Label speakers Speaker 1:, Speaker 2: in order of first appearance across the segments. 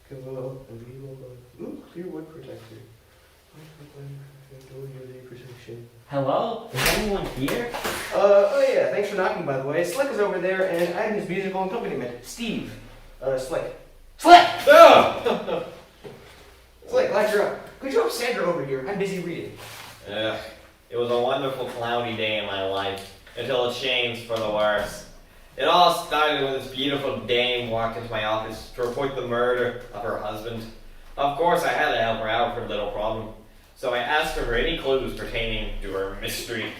Speaker 1: Go and we will go. Ooh, clear wood protector. Door UV protection.
Speaker 2: Hello? Is anyone here?
Speaker 1: Oh yeah, thanks for knocking, by the way. Slick is over there, and I'm his musical accompaniment. Steve. Slick. Slick!
Speaker 3: Oh!
Speaker 1: Slick, glad you're up. Could you have Sandra over here? I'm busy reading.
Speaker 3: It was a wonderful cloudy day in my life, until it changed for the worse. It all started when this beautiful dame walked into my office to report the murder of her husband. Of course, I had to help her out for a little problem, so I asked her for any clues pertaining to her mystery.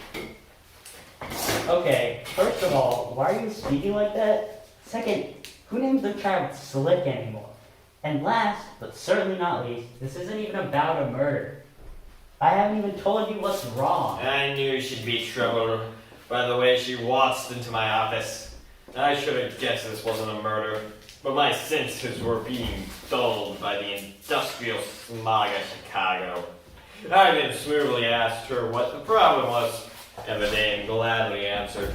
Speaker 2: Okay, first of all, why are you speaking like that? Second, who names their child Slick anymore? And last, but certainly not least, this isn't even about a murder. I haven't even told you what's wrong.
Speaker 3: I knew she'd be troubled by the way she waltzed into my office. I should have guessed this wasn't a murder, but my senses were being dulled by the industrial smog of Chicago. I then smoothly asked her what the problem was, and the dame gladly answered.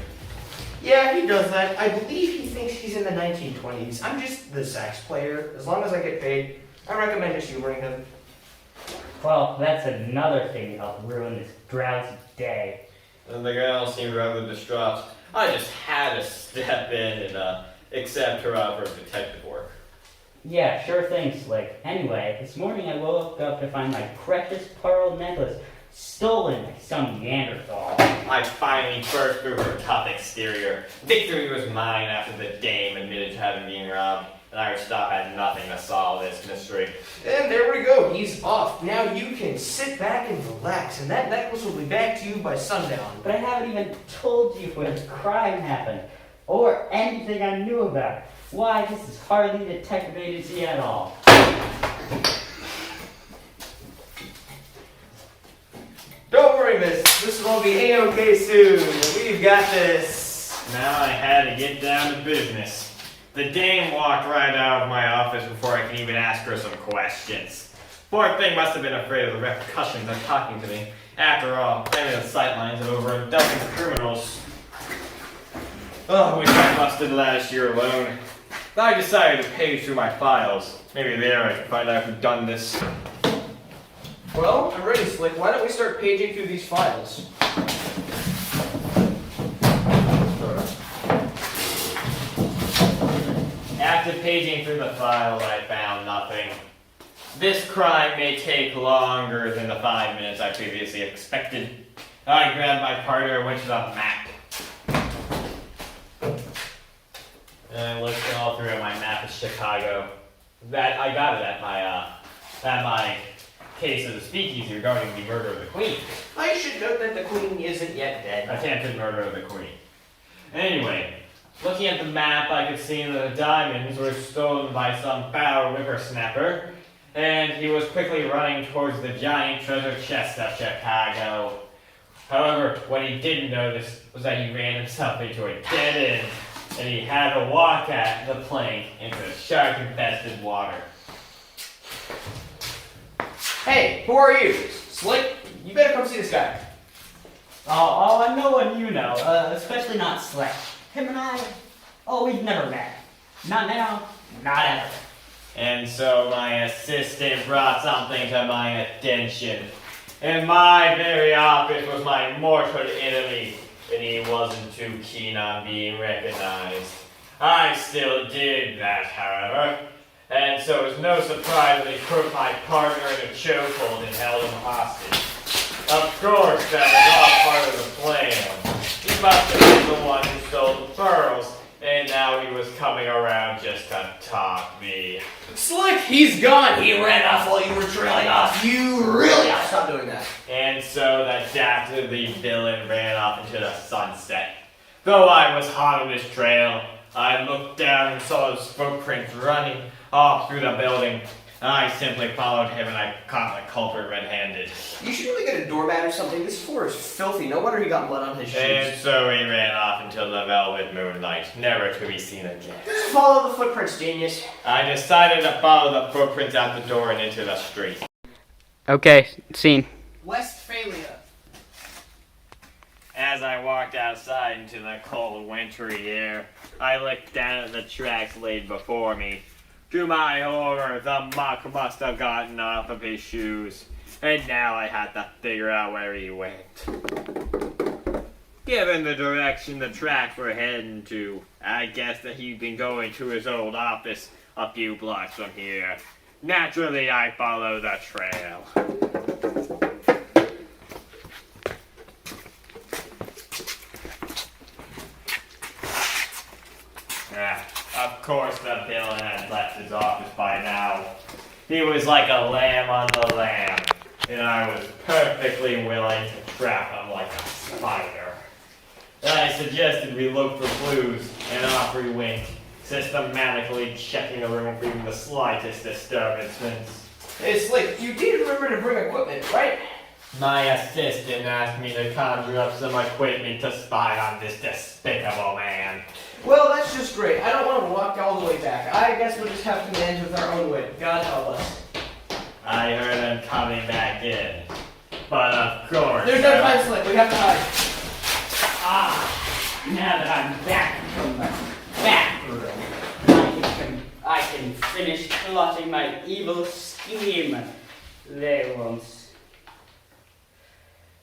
Speaker 1: Yeah, he does that. I believe he thinks he's in the 1920s. I'm just the sax player. As long as I get paid, I recommend just humoring him.
Speaker 2: Well, that's another thing to help ruin this drowsy day.
Speaker 3: And the girl seemed rather distraught. I just had to step in and accept her offer of detective work.
Speaker 2: Yeah, sure thing, Slick. Anyway, this morning I woke up to find my precious pearl necklace stolen by some Neanderthal.
Speaker 3: I finally burst through her tough exterior. Victory was mine after the dame admitted to having been robbed, and I would stop at nothing to solve this mystery.
Speaker 1: And there we go. He's off. Now you can sit back and relax, and that necklace will be back to you by sundown.
Speaker 2: But I haven't even told you where the crime happened, or anything I knew about it. Why, this is hardly detective agency at all.
Speaker 1: Don't worry, miss. This will all be A-OK soon. We've got this.
Speaker 3: Now I had to get down to business. The dame walked right out of my office before I could even ask her some questions. Poor thing must have been afraid of the repercussions of talking to me. After all, I'm in the sightlines of over a dozen criminals. Oh, which I busted last year alone. I decided to page through my files. Maybe there I can find out who done this.
Speaker 1: Well, I'm ready, Slick. Why don't we start paging through these files?
Speaker 3: After paging through the files, I found nothing. This crime may take longer than the 5 minutes I previously expected. I grabbed my partner and went to the map. And I looked all through at my map of Chicago. That I got it at my case of the speakeasy regarding the murder of the Queen.
Speaker 1: I should note that the Queen isn't yet dead.
Speaker 3: Attempted murder of the Queen. Anyway, looking at the map, I could see that the diamonds were stolen by some foul whippersnapper, and he was quickly running towards the giant treasure chest of Chicago. However, what he didn't notice was that he ran himself into a dead end, and he had to walk at the plank into shark-infested water.
Speaker 1: Hey, who are you? Slick, you better come see this guy.
Speaker 2: Oh, no one you know, especially not Slick. Him and I, we've never met. Not now, not ever.
Speaker 3: And so my assistant brought something to my attention. In my very office was my mortal enemy, and he wasn't too keen on being recognized. I still did that, however, and so it was no surprise that he put my partner in a chokehold and held him hostage. Of course, that was all part of the plan. He must have been the one who stole the pearls, and now he was coming around just to taunt me.
Speaker 1: Slick, he's gone. He ran off while you were trailing off. You really ought to stop doing that.
Speaker 3: And so that dastardly villain ran off into the sunset. Though I was hot on his trail, I looked down and saw his footprints running off through the building. I simply followed him and I caught the culprit red-handed.
Speaker 1: You should really get a doormat or something. This floor is filthy. No wonder he got blood on his shoes.
Speaker 3: And so he ran off into the velvet moonlight, never to be seen again.
Speaker 1: Just follow the footprints, genius.
Speaker 3: I decided to follow the footprints out the door and into the street.
Speaker 2: Okay, scene.
Speaker 1: Westphalia.
Speaker 3: As I walked outside into the cold, wintry air, I looked down at the tracks laid before me. To my horror, the muck must have gotten off of his shoes, and now I had to figure out where he went. Given the direction the tracks were heading to, I guess that he'd been going to his old office a few blocks from here. Naturally, I follow the trail. Of course the villain had left his office by now. He was like a lamb on the lamb, and I was perfectly willing to trap him like a spider. I suggested we look for clues, and off we went, systematically checking the room for even the slightest disturbances.
Speaker 1: Hey, Slick, you did remember to bring equipment, right?
Speaker 3: My assistant asked me to conjure up some equipment to spy on this despicable man.
Speaker 1: Well, that's just great. I don't want to walk all the way back. I guess we'll just have to manage with our own wit. God help us.
Speaker 3: I heard him coming back in. But of course...
Speaker 1: There's no time, Slick. We have to hide.
Speaker 2: Now that I'm back from the bathroom, I can finish plotting my evil scheme. They won't.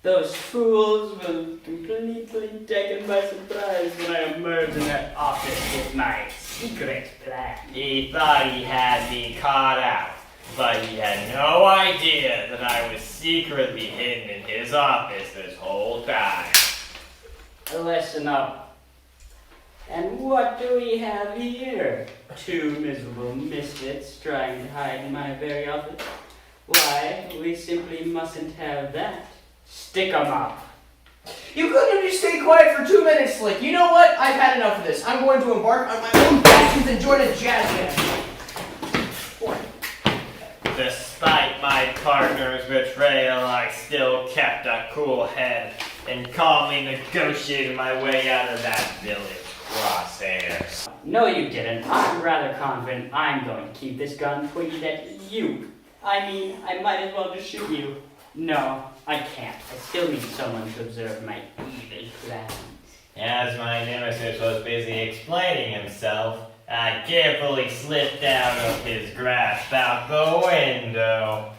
Speaker 2: Those fools will completely taken by surprise when I emerge in that office with my secret plan.
Speaker 3: He thought he had me caught out, but he had no idea that I was secretly hidden in his office this whole time.
Speaker 2: Listen up. And what do we have here? Two miserable misfits trying to hide in my very office? Why, we simply mustn't have that. Stick 'em up.
Speaker 1: You couldn't have just stayed quiet for 2 minutes, Slick. You know what? I've had enough of this. I'm going to embark on my own passions and join a jazz band.
Speaker 3: Despite my partner's betrayal, I still kept a cool head and calmly negotiated my way out of that village crosshairs.
Speaker 2: No, you didn't. I'm rather confident I'm going to keep this gun pointed at you. I mean, I might as well just shoot you. No, I can't. I still need someone to observe my evil plans.
Speaker 3: As my nemesis was busy explaining himself, I carefully slipped out of his grasp out the window.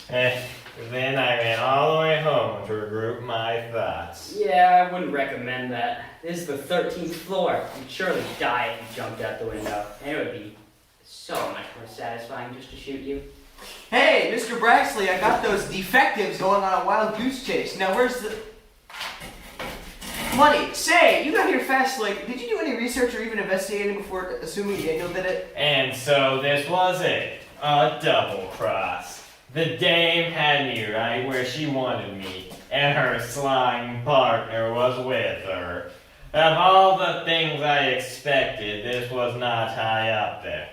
Speaker 3: Then I ran all the way home to regroup my thoughts.
Speaker 2: Yeah, I wouldn't recommend that. This is the 13th floor. You'd surely die if you jumped out the window. And it would be so much more satisfying just to shoot you.
Speaker 1: Hey, Mr. Braxley, I got those defectives going on a wild goose chase. Now, where's the money? Say, you got here fast, Slick. Did you do any research or even investigating before assuming Daniel did it?
Speaker 3: And so this was it. A double cross. The dame had me right where she wanted me, and her slime partner was with her. Of all the things I expected, this was not high up there.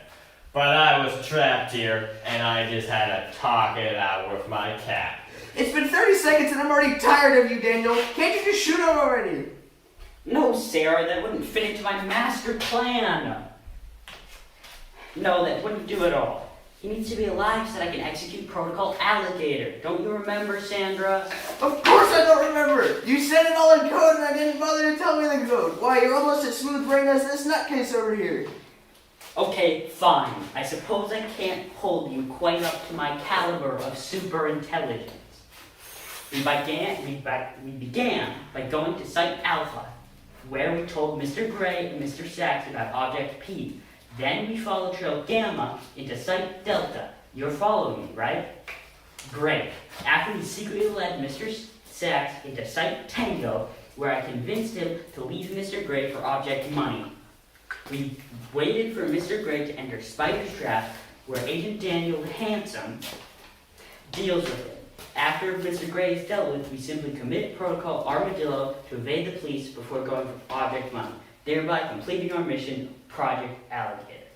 Speaker 3: But I was trapped here, and I just had to talk it out with my cat.
Speaker 1: It's been 30 seconds and I'm already tired of you, Daniel. Can't you just shoot him already?
Speaker 2: No, Sarah, that wouldn't fit into my master plan. No, that wouldn't do at all. He needs to be alive so that I can execute Protocol Alligator. Don't you remember, Sandra?
Speaker 1: Of course I don't remember. You said it all in code and I didn't bother to tell me the code. Why, you're almost as smooth brain as this nutcase over here.
Speaker 2: Okay, fine. I suppose I can't hold you quite up to my caliber of super intelligence. We began by going to Site Alpha, where we told Mr. Gray and Mr. Sachs about Object P. Then we followed Trail Gamma into Site Delta. You're following me, right? Great. After we secretly led Mr. Sachs into Site Tango, where I convinced him to leave Mr. Gray for Object Money. We waited for Mr. Gray to enter Spider's Trap, where Agent Daniel the Handsome deals with it. After Mr. Gray is dealt with, we simply commit Protocol Armadillo to evade the police before going for Object Money, thereby completing our mission, Project Alligator.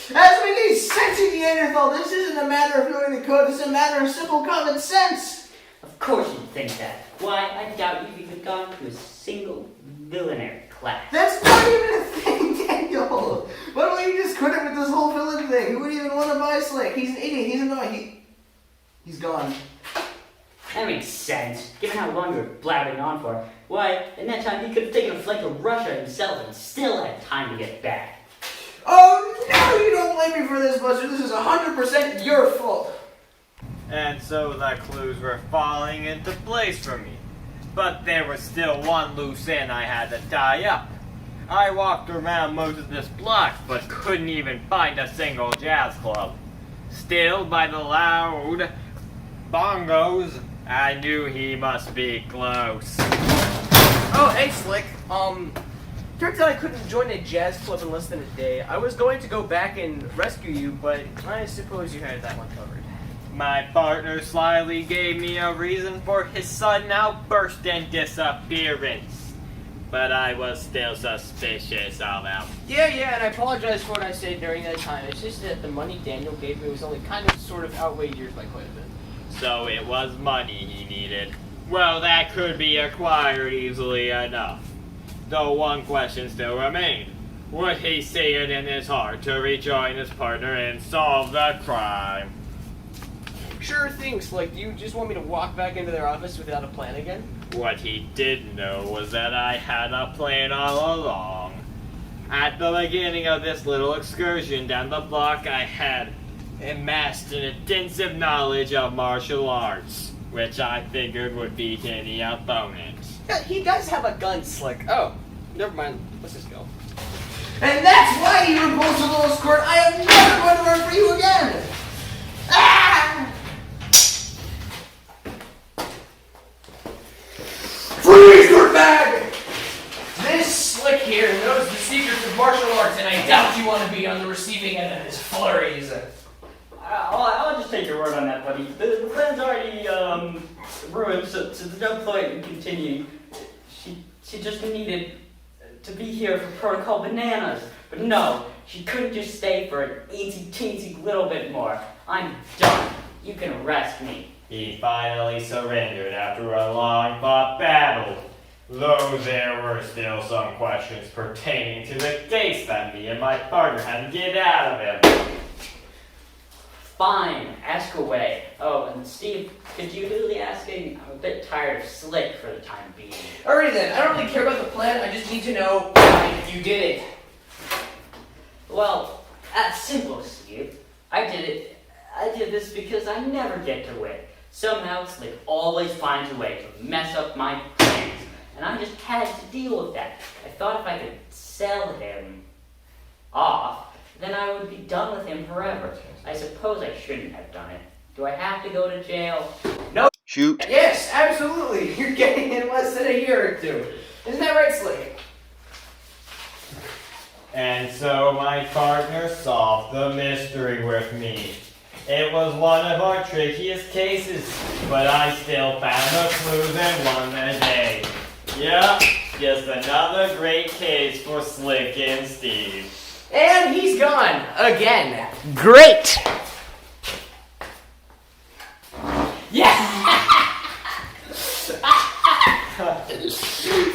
Speaker 1: That doesn't make any sense, you Neanderthal. This isn't a matter of knowing the code. This is a matter of simple common sense.
Speaker 2: Of course you'd think that. Why, I doubt you've even gone to a single villainary class.
Speaker 1: That's not even a thing, Daniel. Why don't you just quit it with this whole villain thing? Who would even want to buy Slick? He's an idiot. He's annoying. He's gone.
Speaker 2: That makes sense, given how long you were blabbing on for. Why, in that time he could have taken a flight to Russia himself and still had time to get back.
Speaker 1: Oh no, you don't blame me for this, Buster. This is 100% your fault.
Speaker 3: And so the clues were falling into place for me. But there was still one loose end I had to tie up. I walked around most of this block, but couldn't even find a single jazz club. Still, by the loud bongos, I knew he must be close.
Speaker 1: Oh, hey, Slick. Turns out I couldn't join a jazz club in less than a day. I was going to go back and rescue you, but I suppose you had that one covered.
Speaker 3: My partner slyly gave me a reason for his sudden outburst and disappearance. But I was still suspicious of him.
Speaker 1: Yeah, and I apologize for what I said during that time. It's just that the money Daniel gave me was only kind of sort of outweighed yours by quite a bit.
Speaker 3: So it was money he needed. Well, that could be acquired easily enough. Though one question still remained. Would he see it in his heart to rejoin his partner and solve the crime?
Speaker 1: Sure thing, Slick. Do you just want me to walk back into their office without a plan again?
Speaker 3: What he didn't know was that I had a plan all along. At the beginning of this little excursion down the block, I had amassed an extensive knowledge of martial arts, which I figured would beat any opponent.
Speaker 1: Yeah, he does have a gun, Slick. Oh, never mind. Let's just go. And that's why you repulsed a little squirt. I am never going to run for you again. Ah! Freeze, dirtbag! This Slick here knows the secrets of martial arts, and I doubt you want to be on the receiving end of his flurries.
Speaker 2: I'll just take your word on that, buddy. The plan's already ruined, so there's no point in continuing. She just needed to be here for Protocol Bananas. But no, she couldn't just stay for an eensy-teensy little bit more. I'm done. You can arrest me.
Speaker 3: He finally surrendered after a long-fought battle. Though there were still some questions pertaining to the case that me and my partner had to get out of him.
Speaker 2: Fine, ask away. Oh, and Steve, could you do the asking? I'm a bit tired of Slick for the time being.
Speaker 1: Alrighty then, I don't really care about the plan, I just need to know if you did it.
Speaker 2: Well, that's simple, Steve. I did this because I never get to win. Somehow Slick always finds a way to mess up my plans, and I just had to deal with that. I thought if I could sell him off, then I would be done with him forever. I suppose I shouldn't have done it. Do I have to go to jail?
Speaker 1: No.
Speaker 4: Shoot.
Speaker 1: Yes, absolutely. You're getting in less than a year or two. Isn't that right, Slick?
Speaker 3: And so my partner solved the mystery with me. It was one of our trickiest cases, but I still found the clues and won the day. Yep, just another great case for Slick and Steve.
Speaker 1: And he's gone again. Great.